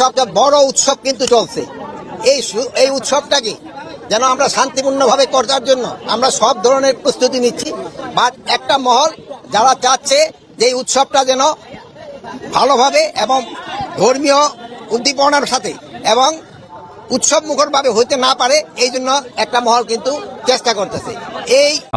সবচেয়ে বড় উৎসব কিন্তু চলছে। এই উৎসবটাকে যেন আমরা শান্তিপূর্ণভাবে করার জন্য আমরা সব ধরনের প্রস্তুতি নিচ্ছি। বাট একটা মহল যারা চাচ্ছে যে এই উৎসবটা যেন ভালোভাবে এবং ধর্মীয় উদ্দীপনার সাথে এবং উৎসব মুখরভাবে হইতে না পারে, এই জন্য একটা মহল কিন্তু চেষ্টা করতেছে।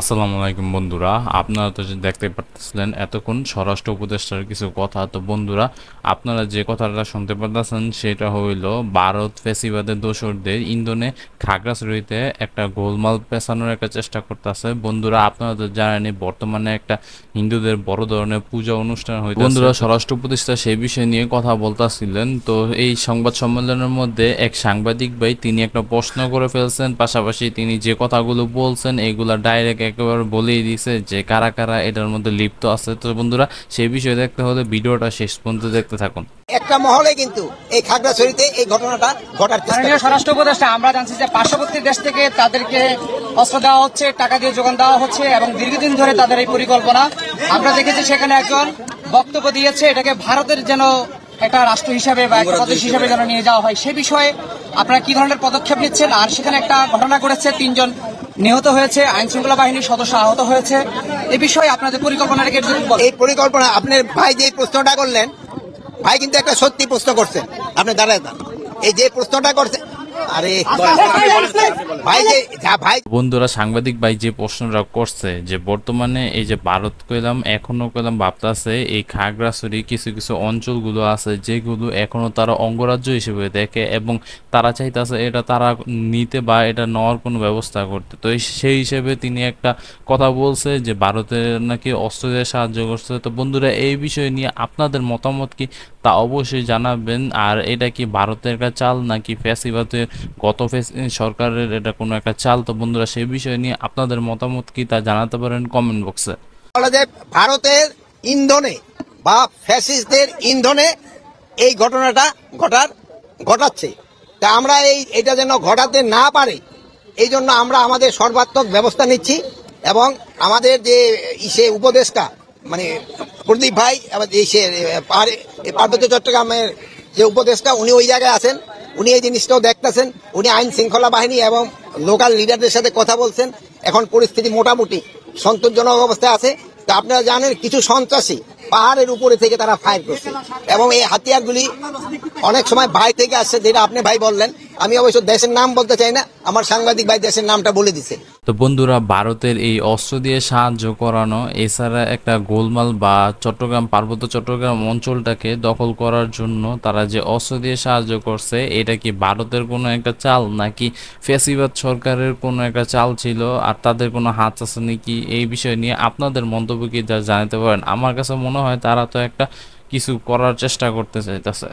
আসসালামু আলাইকুম বন্ধুরা, আপনারা তো দেখতে পাচ্ছিলেন এতক্ষণ স্বরাষ্ট্র উপদেষ্টার কিছু কথা। তো বন্ধুরা, আপনারা যে কথাটা শুনতে পাচ্ছেন সেটা হইল ভারত ফ্যাসিবাদের দোসরদের ইন্ধনে খাগড়াছড়িতে একটা গোলমাল পেছানোর একটা চেষ্টা করতেছে। বন্ধুরা, আপনারা তো জানেনই বর্তমানে একটা হিন্দুদের বড় ধরনের পূজা অনুষ্ঠান হইতেছে। বন্ধুরা, স্বরাষ্ট্র উপদেষ্টা সেই বিষয় নিয়ে কথা বলতেছিলেন। তো এই সংবাদ সম্মেলনের মধ্যে এক সাংবাদিক ভাই তিনি একটা প্রশ্ন করে ফেলছেন, পাশাপাশি তিনি যে কথাগুলো বলছেন এগুলা ডাইরেক্ট একেবারে বলেই দিছে যে কারা কারা এটার মধ্যে লিপ্ত আছে। তো বন্ধুরা, সেই বিষয়ে দেখতে হলে ভিডিওটা শেষ পর্যন্ত দেখতে থাকুন। একটা মহলে কিন্তু এই খাগড়াছড়িতে এই ঘটনাটা ঘটার চেষ্টা। স্বরাষ্ট্র উপদেষ্টা, আমরা জানছি যে পার্শ্ববর্তী দেশ থেকে তাদেরকে অস্ত্র দেওয়া হচ্ছে, টাকা দিয়ে যোগান দেওয়া হচ্ছে এবং দীর্ঘদিন ধরে তাদের এই পরিকল্পনা। আমরা দেখেছি সেখানে একজন বক্তব্য দিয়েছে এটাকে ভারতের যেন একটা রাষ্ট্র হিসাবে বা একটা প্রদেশ হিসাবে যেন নিয়ে যাওয়া হয়। সে বিষয়ে আপনারা কি ধরনের পদক্ষেপ নিচ্ছেন? আর সেখানে একটা ঘটনা ঘটেছে, 3 জন নিহত হয়েছে, আইন শৃঙ্খলা বাহিনীর সদস্য আহত হয়েছে। এ বিষয়ে আপনাদের পরিকল্পনা রেখে এই পরিকল্পনা আপনার ভাই যে প্রশ্নটা করলেন, ভাই কিন্তু একটা সত্যি প্রশ্ন করছেন। আপনি দাঁড়ায় যান, এই যে প্রশ্নটা করছেন, আরে ভাই বন্ধুরা, সাংবাদিক ভাই যে প্রশ্নটা করছে যে বর্তমানে এই যে ভারত কইলাম এখনো কইলাম ভাবতেছে এই খাগড়াছড়ি কিছু কিছু অঞ্চলগুলো আছে যেগুলো এখনো তারা অঙ্গরাজ্য হিসেবে দেখে এবং তারা চাইতেছে এটা তারা নিতে বা এটা নেওয়ার কোনো ব্যবস্থা করতে। তো সেই হিসেবে তিনি একটা কথা বলছে যে ভারতের নাকি অস্ত্র দিয়ে সাহায্য করছে। তো বন্ধুরা, এই বিষয় নিয়ে আপনাদের মতামত কি তা অবশ্যই জানাবেন। আর এটা কি ভারতের একটা চাল নাকি ফ্যাসিবাদের গত সরকারের এটা কোনো একটা চাল? তো বন্ধুরা, সেই বিষয় নিয়ে আপনাদের মতামত কি তা জানাতে পারেন কমেন্ট বক্সে। ভারতের ইন্ধনে বা ফ্যাসিস্টদের ইন্ধনে এই ঘটনাটা ঘটাচ্ছে। তা আমরা এটা যেন ঘটাতে না পারে এই জন্য আমরা আমাদের সর্বাত্মক ব্যবস্থা নিচ্ছি এবং আমাদের যে উপদেষ্টা মানে প্রদীপ ভাই পার্বত্য চট্টগ্রামের যে উপদেষ্টা, উনি ওই জায়গায় আছেন, উনি এই জিনিসটাও দেখতেছেন। উনি আইন শৃঙ্খলা বাহিনী এবং লোকাল লিডারদের সাথে কথা বলছেন। এখন পরিস্থিতি মোটামুটি সন্তোষজনক অবস্থায় আছে। তা আপনারা জানেন কিছু সন্ত্রাসী পাহাড়ের উপরে থেকে তারা ফায়ার করছে এবং এই হাতিয়ারগুলি অনেক সময় ভাই থেকে আসছে, যেটা আপনি ভাই বললেন। আমি অবশ্য দেশের নাম বলতে চাই না, আমার সাংবাদিক ভাই দেশের নামটা বলে দিছে। তো বন্ধুরা, ভারতের এই অস্ত্র দিয়ে সাহায্য করানো এছাড়া একটা গোলমাল বা চট্টগ্রাম পার্বত্য চট্টগ্রাম অঞ্চলটাকে দখল করার জন্য তারা যে অস্ত্র দিয়ে সাহায্য করছে, এটা কি ভারতের কোনো একটা চাল নাকি ফ্যাসিবাদ সরকারের কোনো একটা চাল ছিল আর তাদের কোনো হাত আছে নাকি? এই বিষয় নিয়ে আপনাদের মন্তব্য কি যা জানাতে পারেন। আমার কাছে মনে হয় তারা তো একটা কিছু করার চেষ্টা করতে চাইতেছে।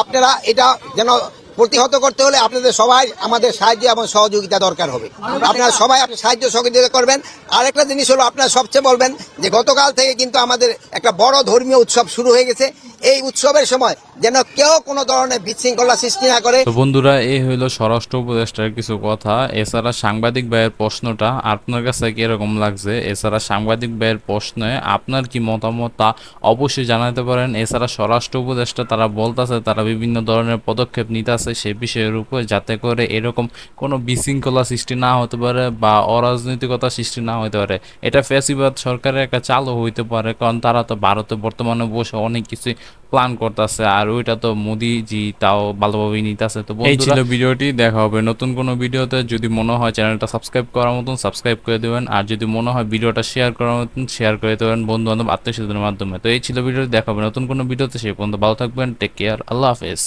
আপনারা এটা যেন প্রতিহত করতে হলে আপনাদের সবাই আমাদের সাহায্য এবং সহযোগিতা দরকার হবে। আপনারা সবাই আপনি সাহায্য সহযোগিতা করবেন। আর একটা জিনিস হলো, আপনারা সবচেয়ে বলবেন যে গতকাল থেকে কিন্তু আমাদের একটা বড় ধর্মীয় উৎসব শুরু হয়ে গেছে। এই উৎসবের সময় যেন কেউ কোনো ধরনের বিশৃঙ্খলা সৃষ্টি না করে। তো বন্ধুরা, এই হইল স্বরাষ্ট্র উপদেষ্টার কিছু কথা। এছাড়া সাংবাদিক ভাইয়ের প্রশ্নটা আপনার কাছে কিরকম লাগছে? এছাড়া সাংবাদিক ভাইয়ের প্রশ্নে আপনার কি মতামত তা অবশ্যই জানাতে পারেন। এছাড়া স্বরাষ্ট্র উপদেষ্টা তারা বলতেছে তারা বিভিন্ন ধরনের পদক্ষেপ নিতেছে সেই বিষয়ের উপর, যাতে করে এরকম কোনো বিশৃঙ্খলা সৃষ্টি না হতে পারে বা অরাজনৈতিকতা সৃষ্টি না হতে পারে। এটা ফ্যাসিবাদ সরকারের একটা চালও হইতে পারে, কারণ তারা তো ভারতে বর্তমানে বসে অনেক কিছু প্ল্যান করতেছে আর ওইটা তো মোদিজি তাও ভালোভাবেই নিতেছে। তো এই ছিল ভিডিওটি, দেখা হবে নতুন কোনো ভিডিওতে। যদি মনে হয় চ্যানেলটা সাবস্ক্রাইব করার মতন সাবস্ক্রাইব করে দেবেন, আর যদি মনে হয় ভিডিওটা শেয়ার করার মতন শেয়ার করে দেবেন বন্ধু বান্ধব আত্মীয় স্বজনের মাধ্যমে। তো এই ছিল ভিডিওটি, দেখা হবে নতুন কোনো ভিডিওতে। সেই পর্যন্ত ভালো থাকবেন, টেক কেয়ার, আল্লাহ হাফেজ।